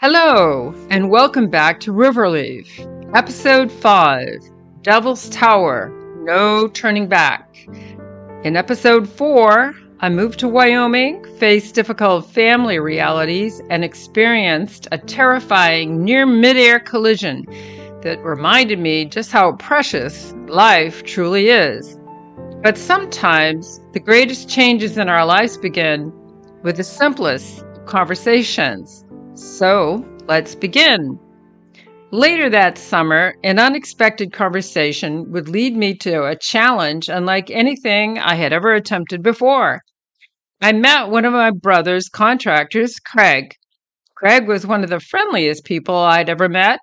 Hello, and welcome back to Riverleaf, Episode 5, Devil's Tower, No Turning Back. In Episode 4, I moved to Wyoming, faced difficult family realities, and experienced a terrifying near-midair collision that reminded me just how precious life truly is. But sometimes the greatest changes in our lives begin with the simplest conversations. So, let's begin. Later that summer, an unexpected conversation would lead me to a challenge unlike anything I had ever attempted before. I met one of my brother's contractors, Craig. Craig was one of the friendliest people I'd ever met.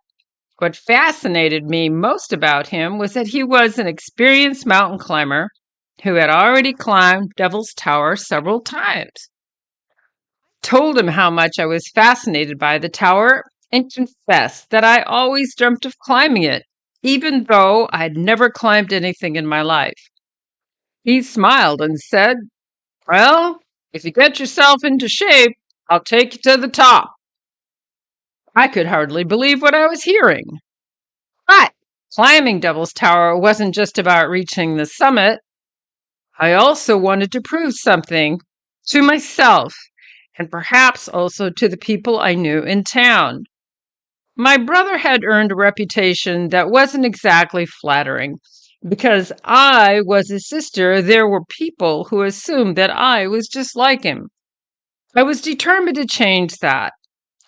What fascinated me most about him was that he was an experienced mountain climber who had already climbed Devil's Tower several times. Told him how much I was fascinated by the tower and confessed that I always dreamt of climbing it, even though I'd never climbed anything in my life. He smiled and said, "Well, if you get yourself into shape, I'll take you to the top." I could hardly believe what I was hearing. But climbing Devil's Tower wasn't just about reaching the summit. I also wanted to prove something to myself, and perhaps also to the people I knew in town. My brother had earned a reputation that wasn't exactly flattering. Because I was his sister, there were people who assumed that I was just like him. I was determined to change that.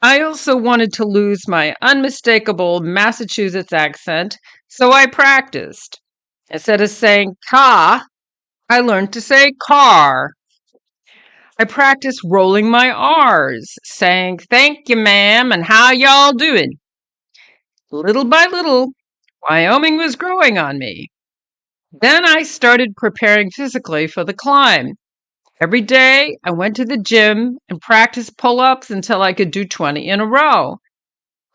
I also wanted to lose my unmistakable Massachusetts accent, so I practiced. Instead of saying "ka," I learned to say "car." I practiced rolling my R's, saying, "Thank you, ma'am, and how y'all doing?" Little by little, Wyoming was growing on me. Then I started preparing physically for the climb. Every day, I went to the gym and practiced pull-ups until I could do 20 in a row.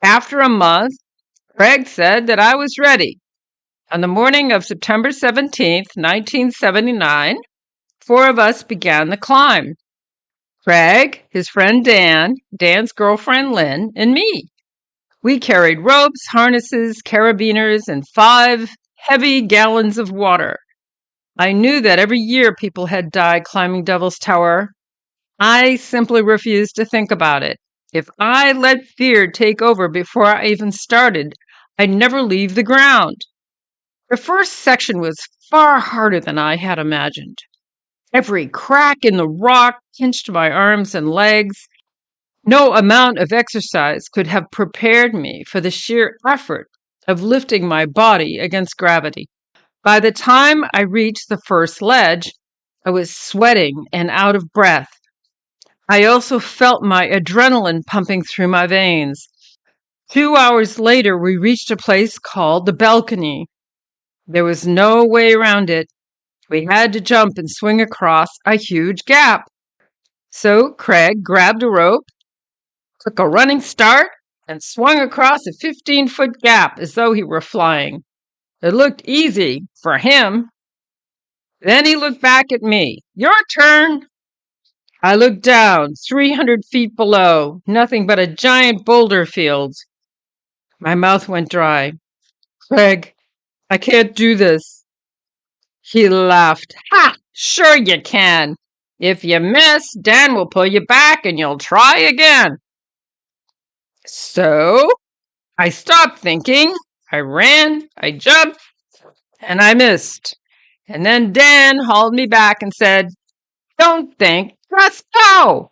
After a month, Craig said that I was ready. On the morning of September 17th, 1979, 4 of us began the climb. Craig, his friend Dan, Dan's girlfriend Lynn, and me. We carried ropes, harnesses, carabiners, and 5 heavy gallons of water. I knew that every year people had died climbing Devil's Tower. I simply refused to think about it. If I let fear take over before I even started, I'd never leave the ground. The first section was far harder than I had imagined. Every crack in the rock pinched my arms and legs. No amount of exercise could have prepared me for the sheer effort of lifting my body against gravity. By the time I reached the first ledge, I was sweating and out of breath. I also felt my adrenaline pumping through my veins. 2 hours later, we reached a place called the balcony. There was no way around it. We had to jump and swing across a huge gap. So Craig grabbed a rope, took a running start, and swung across a 15-foot gap as though he were flying. It looked easy for him. Then he looked back at me. "Your turn." I looked down, 300 feet below, nothing but a giant boulder field. My mouth went dry. "Craig, I can't do this." He laughed. "Ha! Sure you can. If you miss, Dan will pull you back and you'll try again." So I stopped thinking. I ran, I jumped, and I missed. And then Dan hauled me back and said, "Don't think, just go."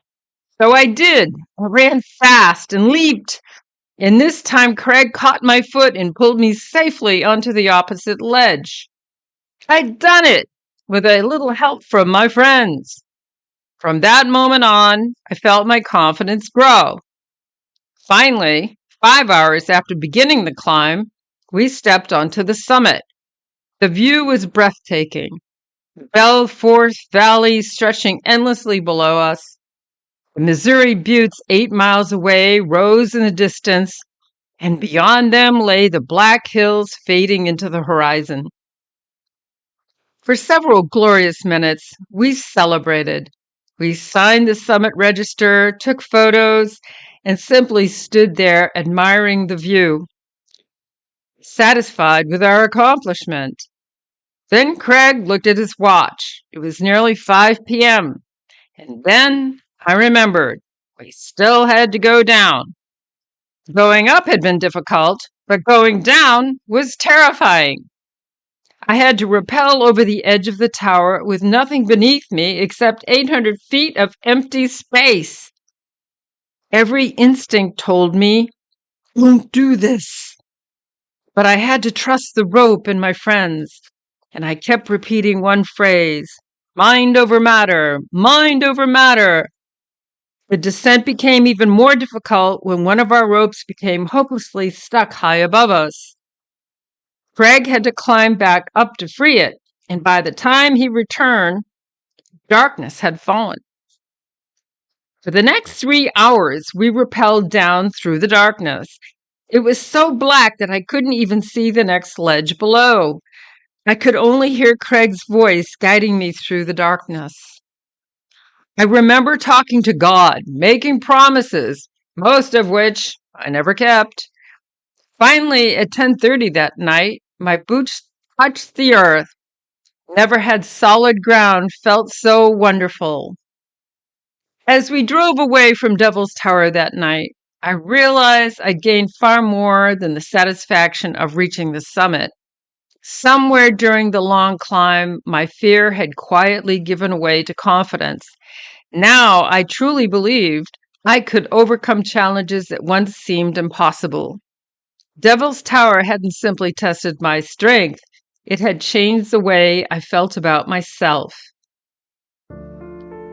So I did. I ran fast and leaped. And this time Craig caught my foot and pulled me safely onto the opposite ledge. I'd done it with a little help from my friends. From that moment on, I felt my confidence grow. Finally, 5 hours after beginning the climb, we stepped onto the summit. The view was breathtaking. The Belforth Valley stretching endlessly below us. The Missouri Buttes 8 miles away rose in the distance, and beyond them lay the black hills fading into the horizon. For several glorious minutes, we celebrated. We signed the summit register, took photos, and simply stood there admiring the view, satisfied with our accomplishment. Then Craig looked at his watch. It was nearly 5 p.m. And then I remembered we still had to go down. Going up had been difficult, but going down was terrifying. I had to rappel over the edge of the tower with nothing beneath me except 800 feet of empty space. Every instinct told me, "Don't do this." But I had to trust the rope and my friends, and I kept repeating one phrase, "Mind over matter, mind over matter." The descent became even more difficult when one of our ropes became hopelessly stuck high above us. Craig had to climb back up to free it, and by the time he returned, darkness had fallen. For the next 3 hours, we rappelled down through the darkness. It was so black that I couldn't even see the next ledge below. I could only hear Craig's voice guiding me through the darkness. I remember talking to God, making promises, most of which I never kept. Finally, at 10:30 that night, my boots touched the earth. Never had solid ground felt so wonderful. As we drove away from Devil's Tower that night, I realized I gained far more than the satisfaction of reaching the summit. Somewhere during the long climb, my fear had quietly given way to confidence. Now I truly believed I could overcome challenges that once seemed impossible. Devil's Tower hadn't simply tested my strength, it had changed the way I felt about myself.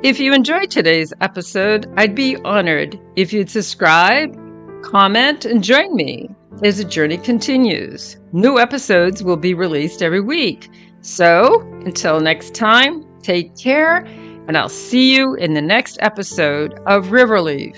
If you enjoyed today's episode, I'd be honored if you'd subscribe, comment, and join me as the journey continues. New episodes will be released every week. So, until next time, take care, and I'll see you in the next episode of Riverleaf.